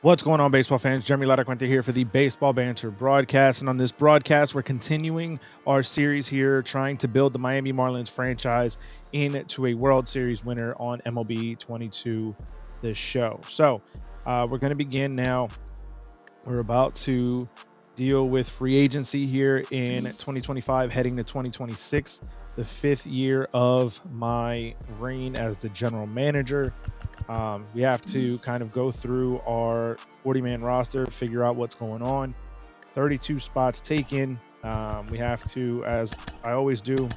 What's going on, baseball fans? Jeremy Laracuente here for the Baseball Banter Broadcast. And on this broadcast, we're continuing our series here, trying to build the Miami Marlins franchise into a World Series winner on MLB 22, this show. So we're going to begin now. We're about to deal with free agency here in 2025, heading to 2026, the 5th year of my reign as the general manager. We have to kind of go through our 40-man roster, figure out what's going on. 32 spots taken. We have to, as I always do,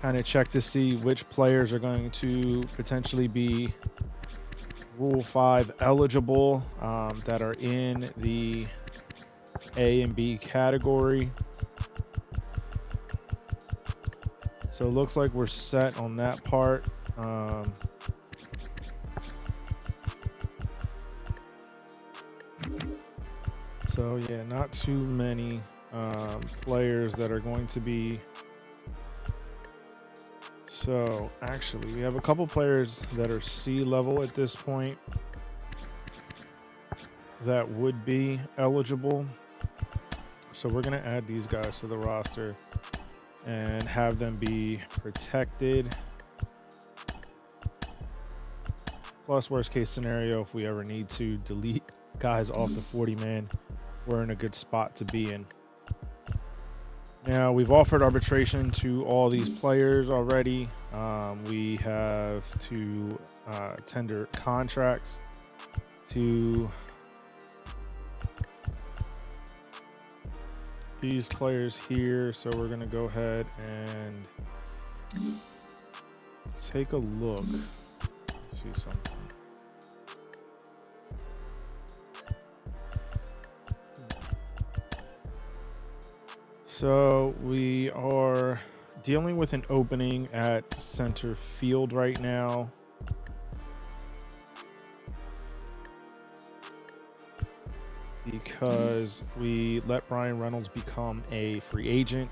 kind of check to see which players are going to potentially be Rule 5 eligible, that are in the A and B category. So it looks like we're set on that part. So yeah, not too many players that are going to be. So actually, we have a couple players that are C level at this point that would be eligible. So we're going to add these guys to the roster and have them be protected. Plus, worst case scenario, if we ever need to delete guys off the 40-man, we're in a good spot to be in. Now, we've offered arbitration to all these players already. We have to tender contracts to these players here. So we're going to go ahead and take a look. Let's see something. So we are dealing with an opening at center field right now. Because we let Brian Reynolds become a free agent.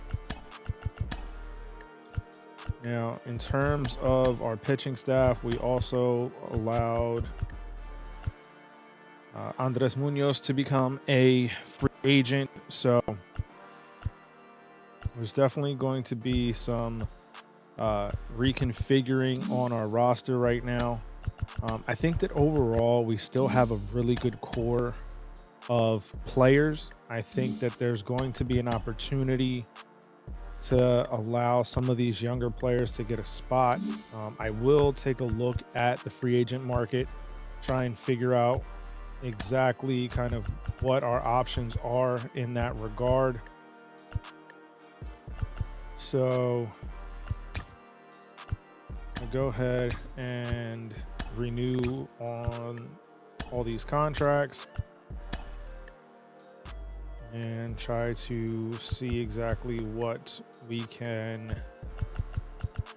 Now, in terms of our pitching staff, we also allowed Andres Munoz to become a free agent. So there's definitely going to be some reconfiguring on our roster right now. I think that overall we still have a really good core of players. I think that there's going to be an opportunity to allow some of these younger players to get a spot. I will take a look at the free agent market, try and figure out exactly kind of what our options are in that regard. So I go ahead and renew on all these contracts and try to see exactly what we can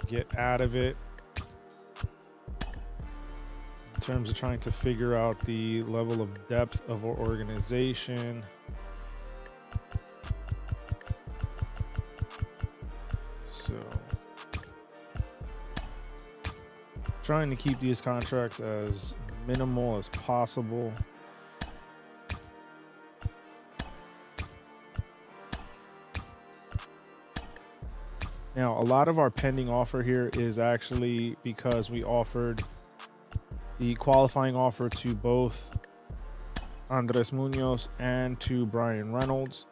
get out of it in terms of trying to figure out the level of depth of our organization. So trying to keep these contracts as minimal as possible. Now, a lot of our pending offer here is actually because we offered the qualifying offer to both Andres Munoz and to Brian Reynolds,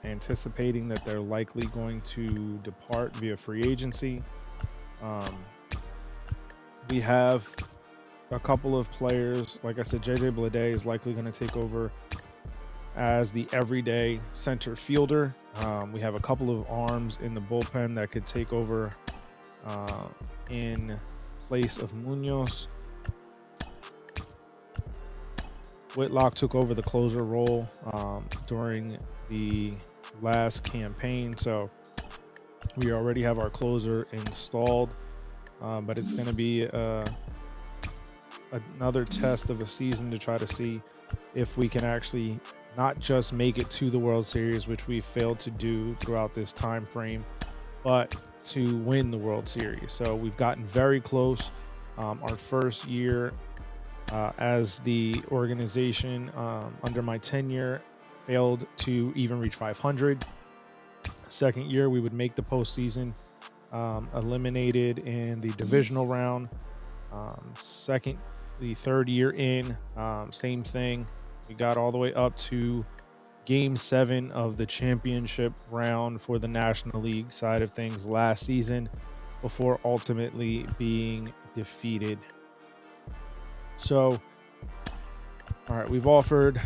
anticipating that they're likely going to depart via free agency. We have a couple of players. Like I said, JJ Bleday is likely going to take over as the everyday center fielder. We have a couple of arms in the bullpen that could take over in place of Munoz. Whitlock took over the closer role during the last campaign, so we already have our closer installed, but it's going to be another test of a season to try to see if we can actually not just make it to the World Series, which we failed to do throughout this time frame, but to win the World Series. So we've gotten very close. Our first year as the organization under my tenure failed to even reach 500. Second year, we would make the postseason, eliminated in the divisional round. The third year in, same thing. We got all the way up to game 7 of the championship round for the National League side of things last season before ultimately being defeated. So, all right, we've offered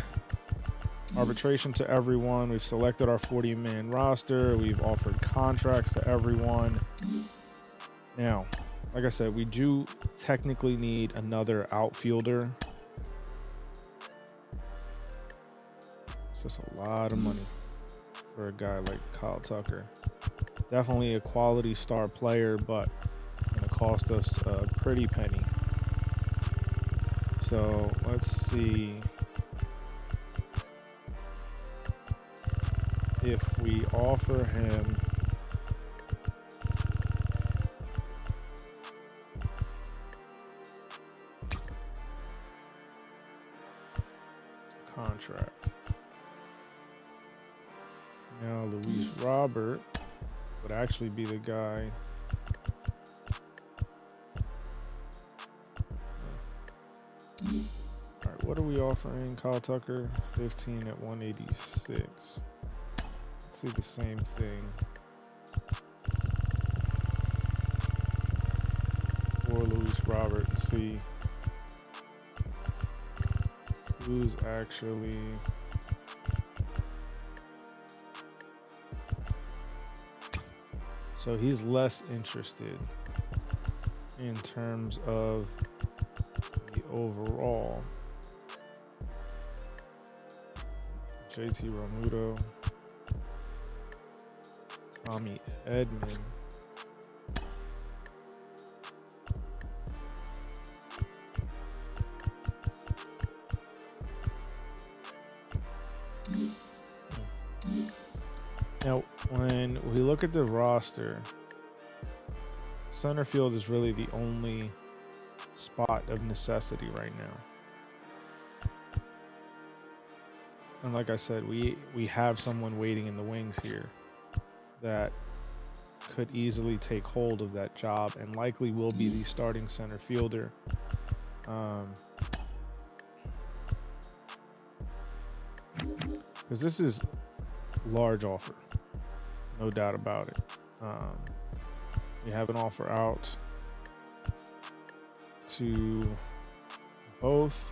arbitration to everyone. We've selected our 40-man roster. We've offered contracts to everyone. Now, like I said, we do technically need another outfielder. It's just a lot of money for a guy like Kyle Tucker. Definitely a quality star player, but it's going to cost us a pretty penny. So let's see if we offer him a contract. Now Luis Robert would actually be the guy. All right, what are we offering Kyle Tucker? 15 at 186. Let's see the same thing for Luis Robert and see who's actually so he's less interested in terms of the overall. JT Realmuto, Tommy Edman, now when we look at the roster, center field is really the only spot of necessity right now. And like I said, we have someone waiting in the wings here that could easily take hold of that job and likely will be the starting center fielder. Because this is large offer, no doubt about it. We have an offer out to both.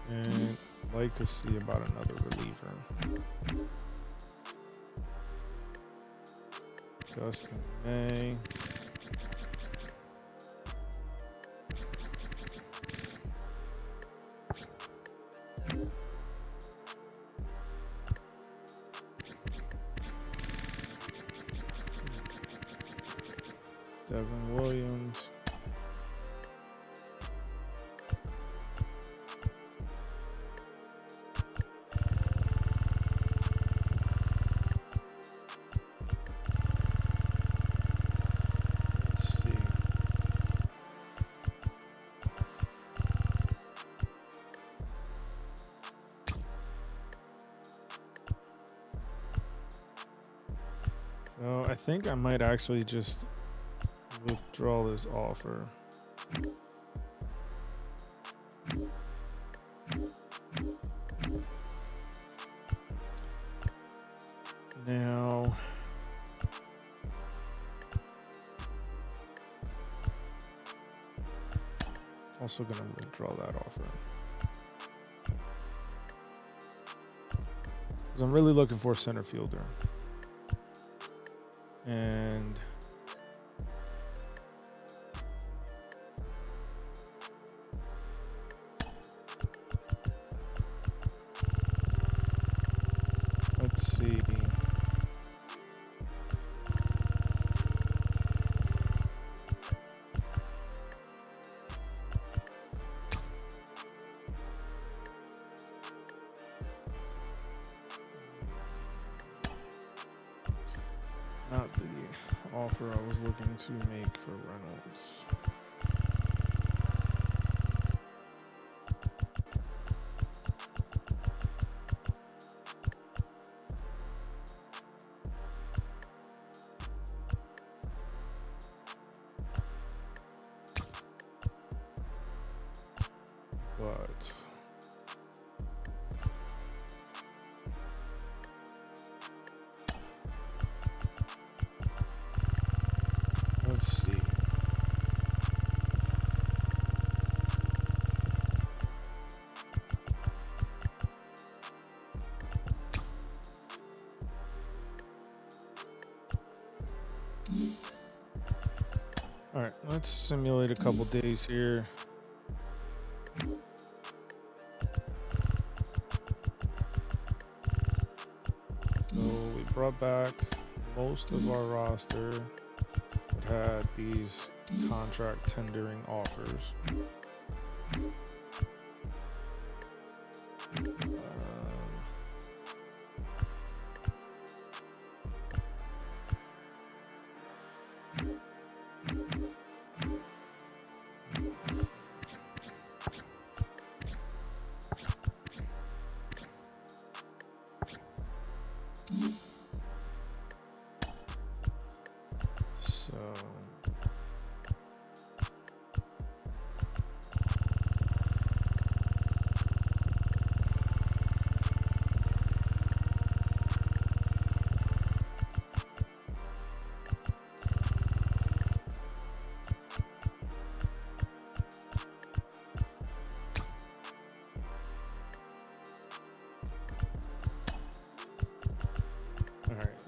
And I'd like to see about another reliever. Justin May. Devin Williams. Let's see. So I think I might actually just withdraw this offer. Now, also going to withdraw that offer. Because I'm really looking for a center fielder. And let's see. Not the offer I was looking to make for Reynolds. But let's see. All right, let's simulate a couple days here. So we brought back most of our roster that had these contract tendering offers.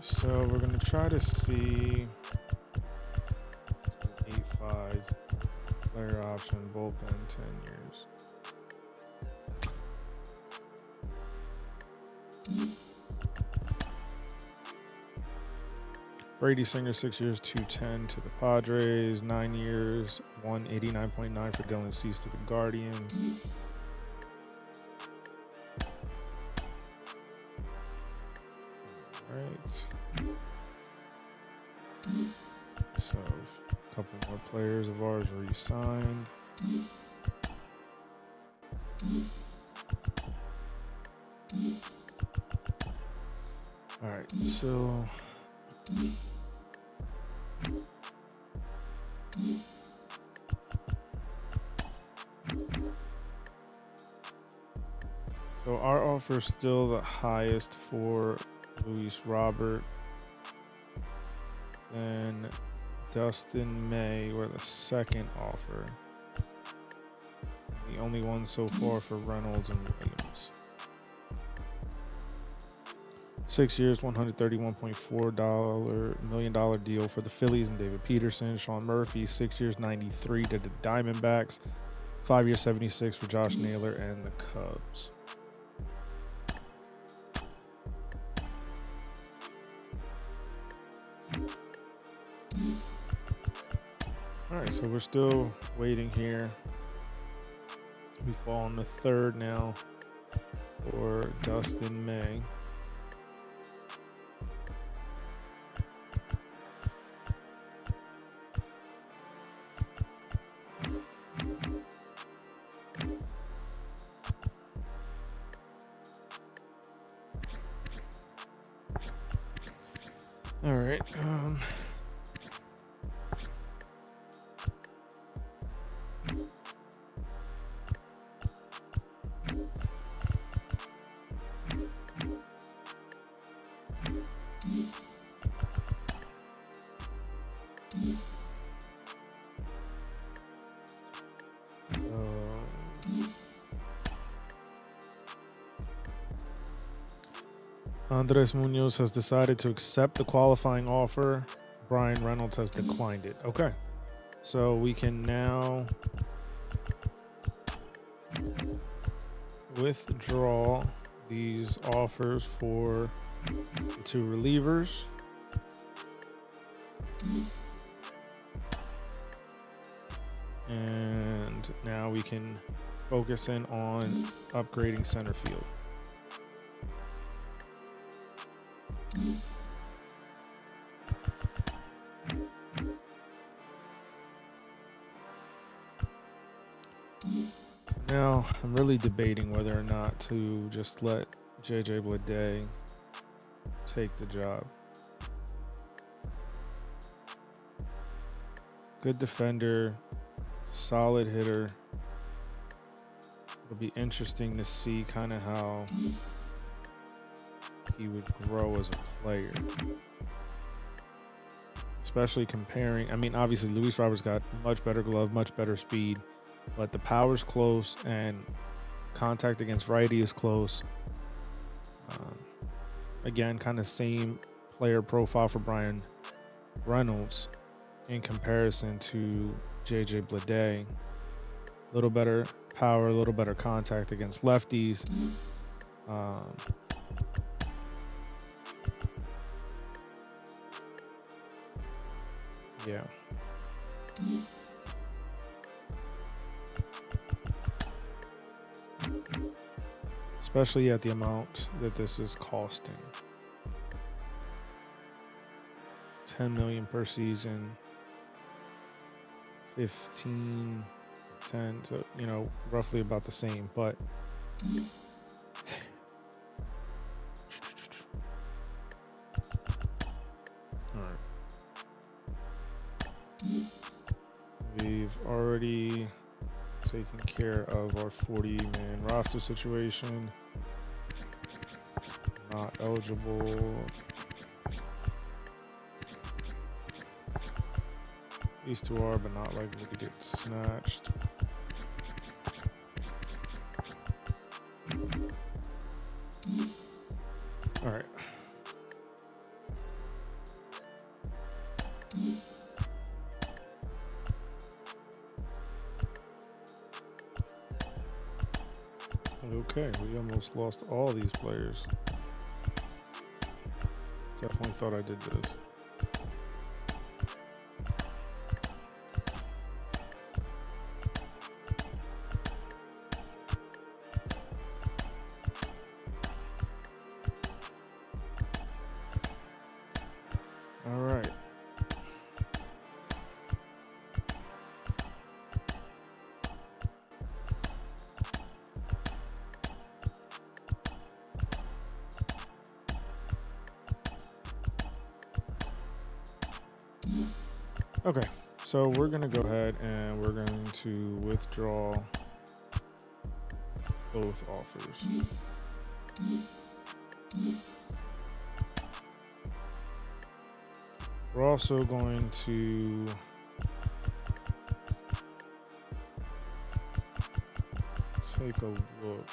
So we're going to try to see 8-5 player option bullpen 10 years. Brady Singer 6 years 210 to the Padres, 9 years 189.9 for Dylan Cease to the Guardians. Right. So a couple more players of ours re-signed. All right, so our offer is still the highest for Luis Robert. Then Dustin May were the second offer. The only one so far for Reynolds and Williams. 6 years, $131.4 million deal for the Phillies and David Peterson. Sean Murphy, 6 years, 93 to the Diamondbacks. 5 years, 76 for Josh Naylor and the Cubs. All right, so we're still waiting here. We fall on the third now for Dustin May. All right. Andres Munoz has decided to accept the qualifying offer. Brian Reynolds has declined it. Okay. So we can now withdraw these offers for the two relievers. And now we can focus in on upgrading center field. Now, I'm really debating whether or not to just let JJ Bleday take the job. Good defender, solid hitter. It'll be interesting to see kind of how he would grow as a player. Especially comparing, I mean, obviously Luis Roberts got much better glove, much better speed, but the power's close and contact against righty is close. Again, kind of same player profile for Brian Reynolds in comparison to JJ Bleday. A little better power, a little better contact against lefties. Yeah. Especially at the amount that this is costing. $10 million per season, 15, 10, so roughly about the same, but all right. We've already taken care of our 40-man roster situation. Not eligible. These two are, but not likely to get snatched. All right. Okay, we almost lost all these players. Definitely thought I did this. All right. Okay, so we're going to go ahead and we're going to withdraw both offers. We're also going to take a look.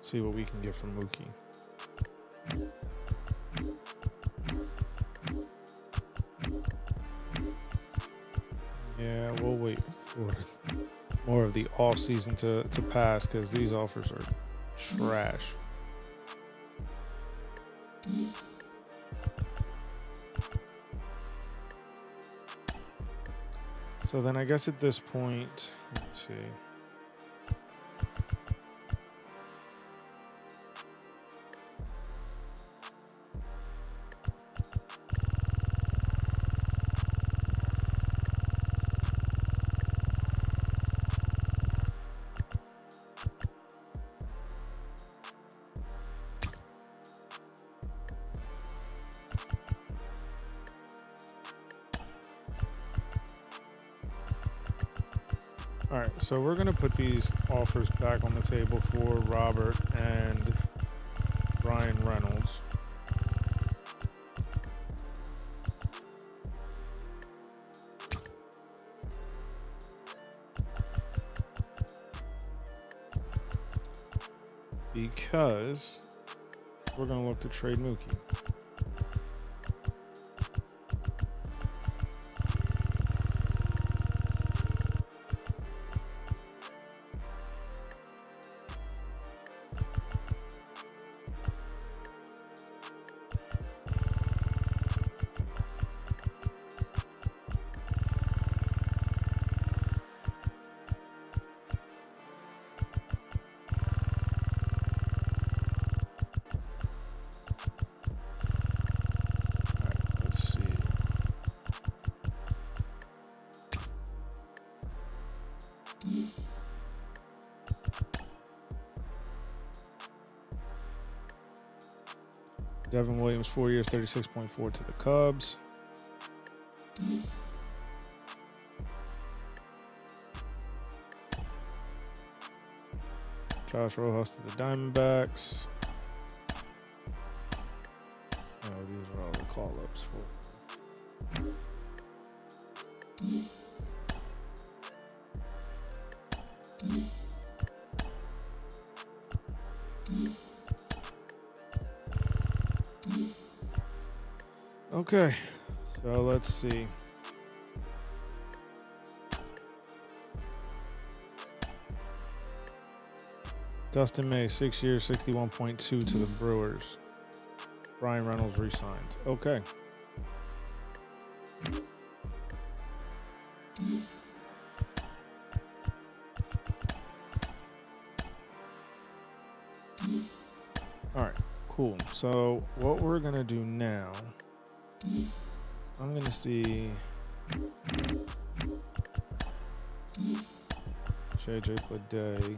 See what we can get from Mookie. Yeah, we'll wait for more of the offseason to pass because these offers are trash. So then I guess at this point, let's see. All right, so we're going to put these offers back on the table for Robert and Brian Reynolds. Because we're going to look to trade Mookie. Devin Williams, 4 years, 36.4 to the Cubs. Josh Rojas to the Diamondbacks. Oh, these are all the call-ups for. Okay, so let's see. Dustin May, 6 years, 61.2 to the Brewers. Brian Reynolds re-signed. Okay. All right, cool. So what we're going to do now, I'm going to see JJ Bleday.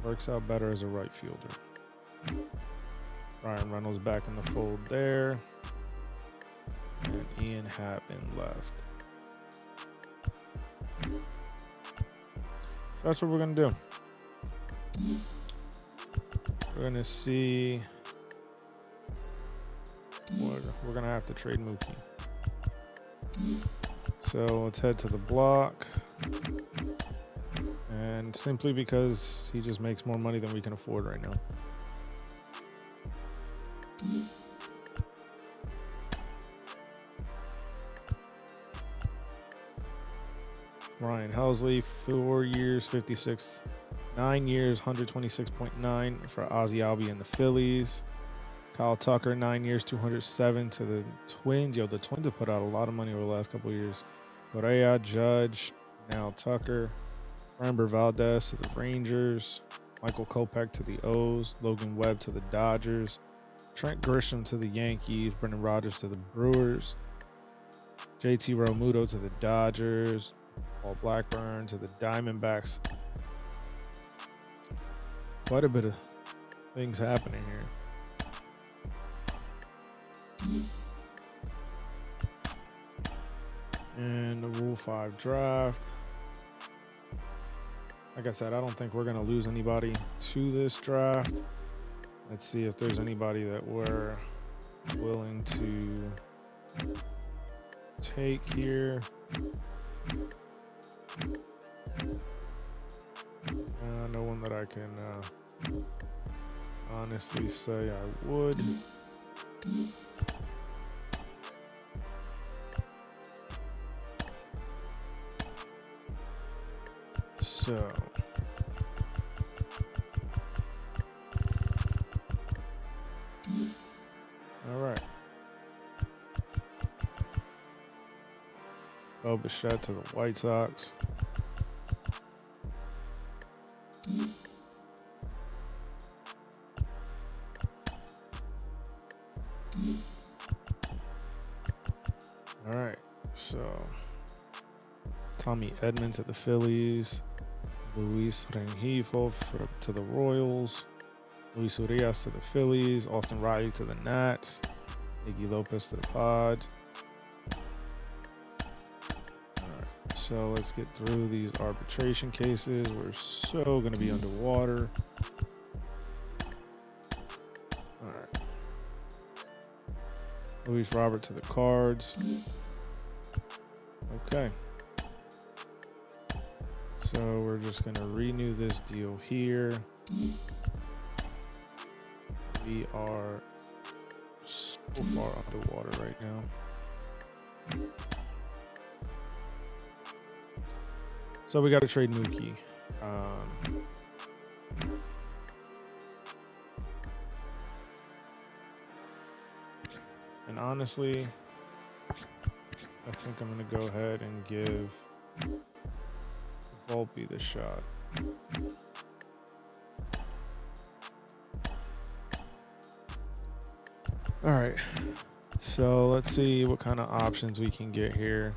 Works out better as a right fielder. Ryan Reynolds back in the fold there. And Ian Happen left. So that's what we're going to do. We're going to see. We're going to have to trade Mookie. So let's head to the block. And simply because he just makes more money than we can afford right now. Ryan Helsley, 4 years, 56, 9 years, 126.9 for Ozzie Albies and the Phillies. Kyle Tucker, 9 years, 207 to the Twins. Yo, the Twins have put out a lot of money over the last couple of years. Correa, Judge, now Tucker. Framber Valdez to the Rangers. Michael Kopech to the O's. Logan Webb to the Dodgers. Trent Grisham to the Yankees. Brendan Rodgers to the Brewers. JT Realmuto to the Dodgers. Paul Blackburn to the Diamondbacks. Quite a bit of things happening here. And the Rule 5 draft. Like I said, I don't think we're going to lose anybody to this draft. Let's see if there's anybody that we're willing to take here. No one that I can honestly say I would. So, all right. Bo Bichette to the White Sox. All right, so Tommy Edman to the Phillies. Luis Rengifo to the Royals. Luis Urias to the Phillies. Austin Riley to the Nats. Iggy Lopez to the Pods. All right, so let's get through these arbitration cases. We're so going to be underwater. All right. Luis Robert to the Cards. Okay. So we're just going to renew this deal here. We are so far underwater right now. So we got to trade Mookie. And honestly, I think I'm going to go ahead and give Volpe the shot. All right, so let's see what kind of options we can get here.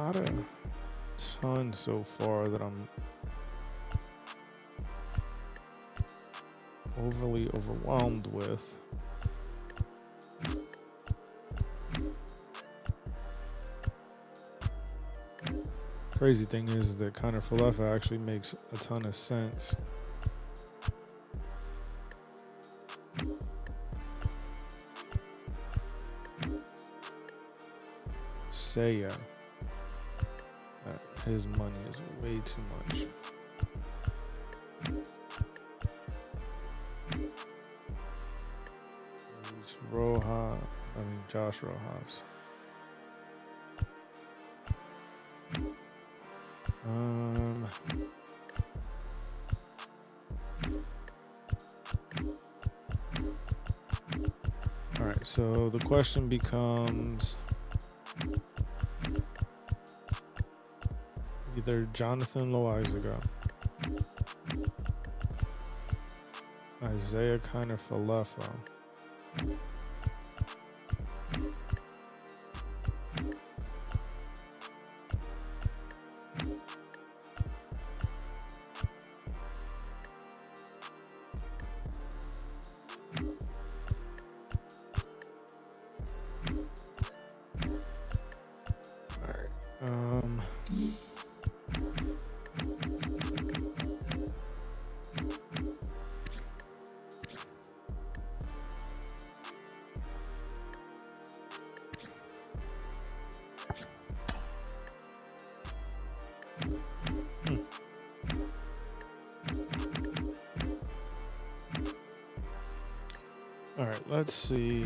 not a ton so far that I'm overly overwhelmed with. Crazy thing is that Connor Falefa actually makes a ton of sense. Seiya, his money is way too much. Josh Rojas. All right, so the question becomes either Jonathan Loizaga, Isaiah Kiner Falefa, all right, let's see.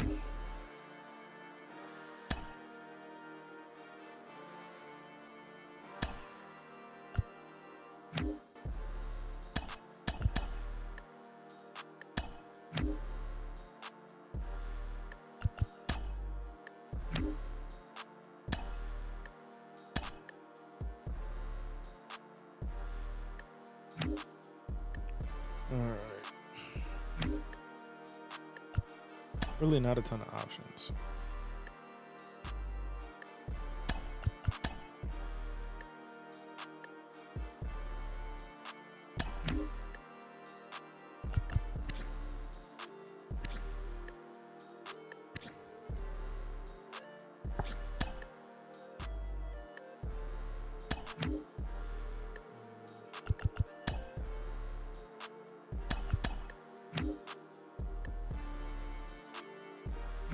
All right. Really not a ton of options.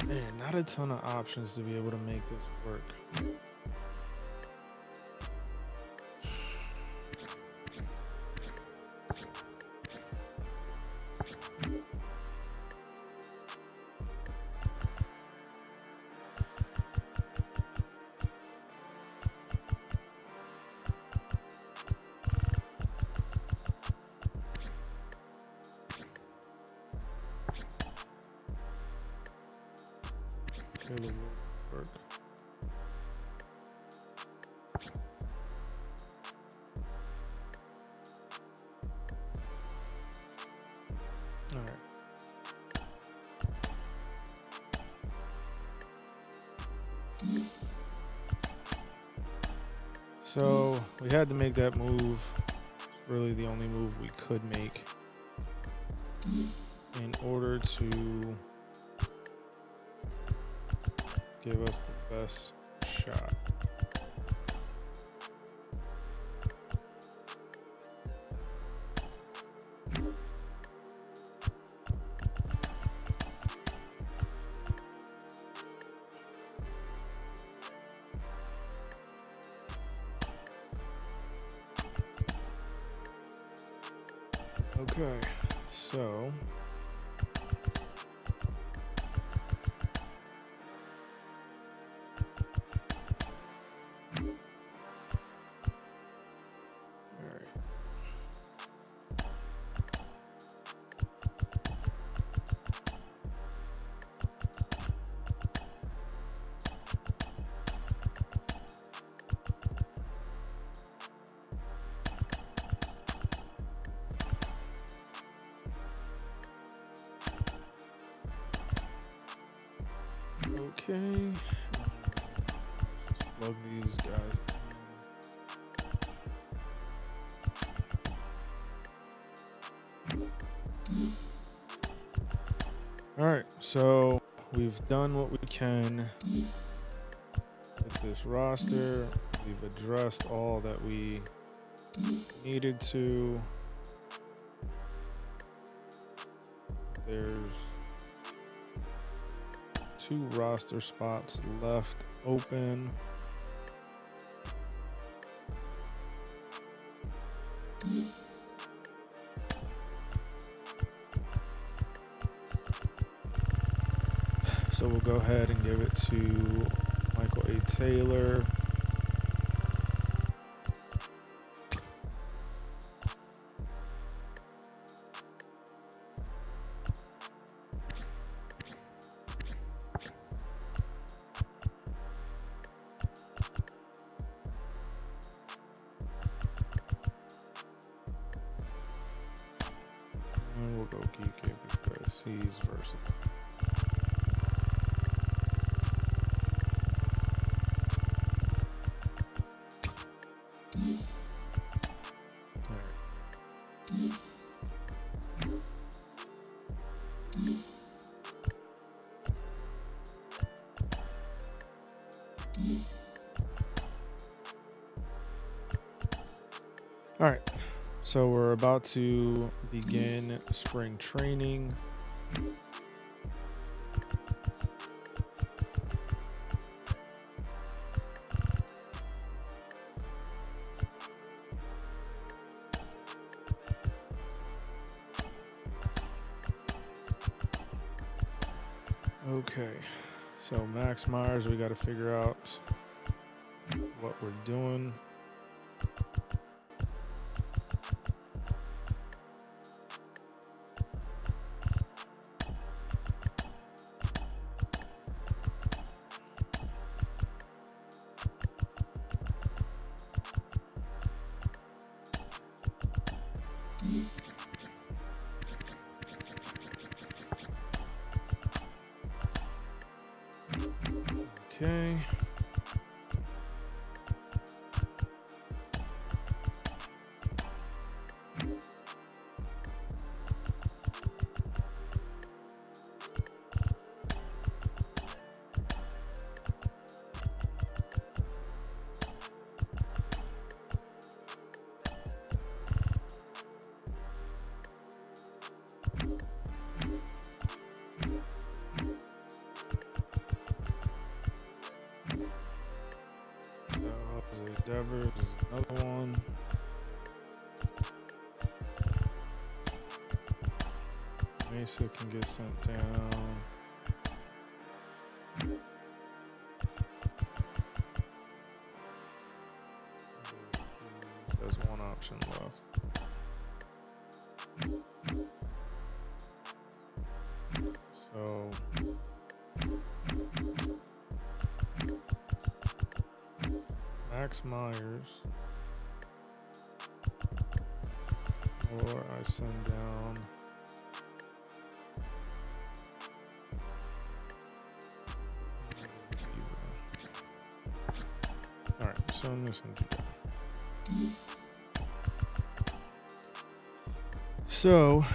Man, not a ton of options to be able to make this work. Taylor will work. All right. So we had to make that move. It's really the only move we could make in order to give us the best shot. Okay, so All right, so we've done what we can with this roster. We've addressed all that we needed to. There's 2 roster spots left open. So we'll go ahead and give it to Michael A. Taylor. And we'll go Geeky because he's versatile. All right, so we're about to begin spring training. Okay, so Max Myers, we got to figure out what we're doing. Okay. Devers is another one. Mesa can get sent down. There's one option left. So Max Myers, or I send down all right, so I'm gonna send you down. So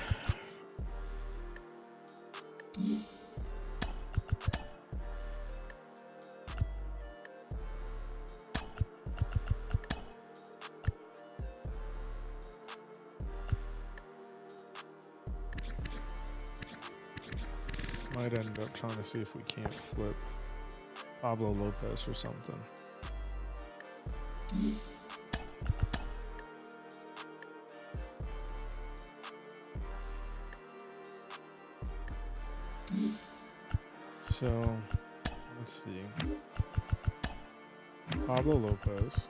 might end up trying to see if we can't flip Pablo Lopez or something. So let's see. Pablo Lopez.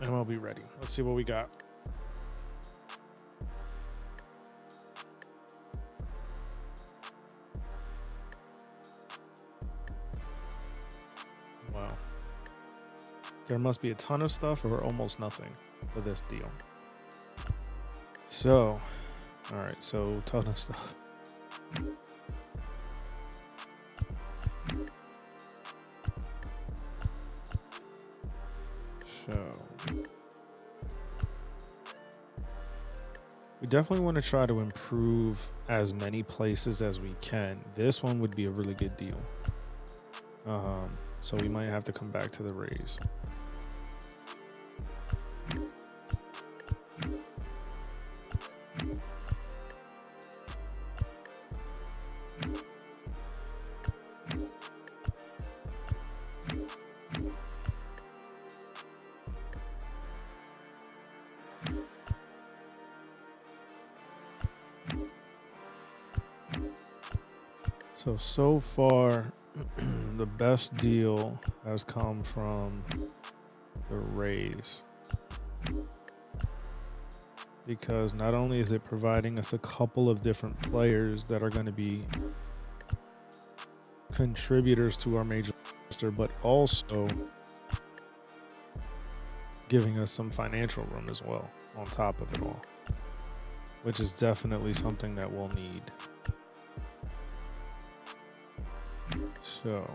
MLB ready. Let's see what we got. Wow. There must be a ton of stuff or almost nothing for this deal. So, all right, so ton of stuff. So We definitely want to try to improve as many places as we can. This one would be a really good deal. So we might have to come back to the Rays. So far, the best deal has come from the Rays, because not only is it providing us a couple of different players that are going to be contributors to our major roster, but also giving us some financial room as well on top of it all, which is definitely something that we'll need. So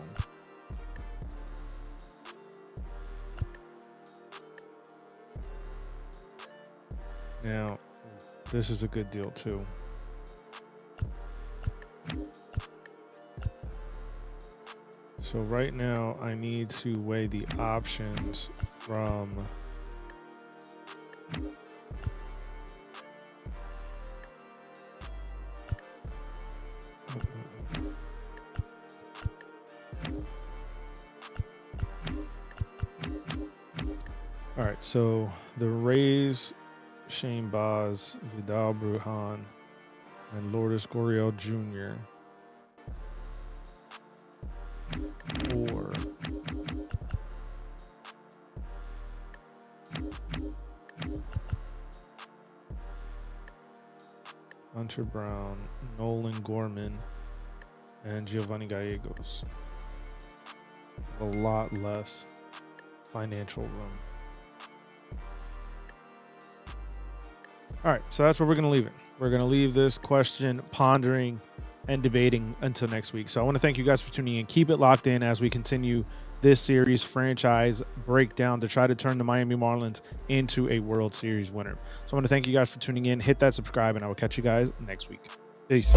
now this is a good deal too. So right now I need to weigh the options from all right, so the Rays, Shane Baz, Vidal Brujan, and Lourdes Gurriel Jr. or Hunter Brown, Nolan Gorman, and Giovanni Gallegos. A lot less financial room. All right, so that's where we're going to leave it. We're going to leave this question pondering and debating until next week. So I want to thank you guys for tuning in. Keep it locked in as we continue this series franchise breakdown to try to turn the Miami Marlins into a World Series winner. So I want to thank you guys for tuning in. Hit that subscribe, and I will catch you guys next week. Peace.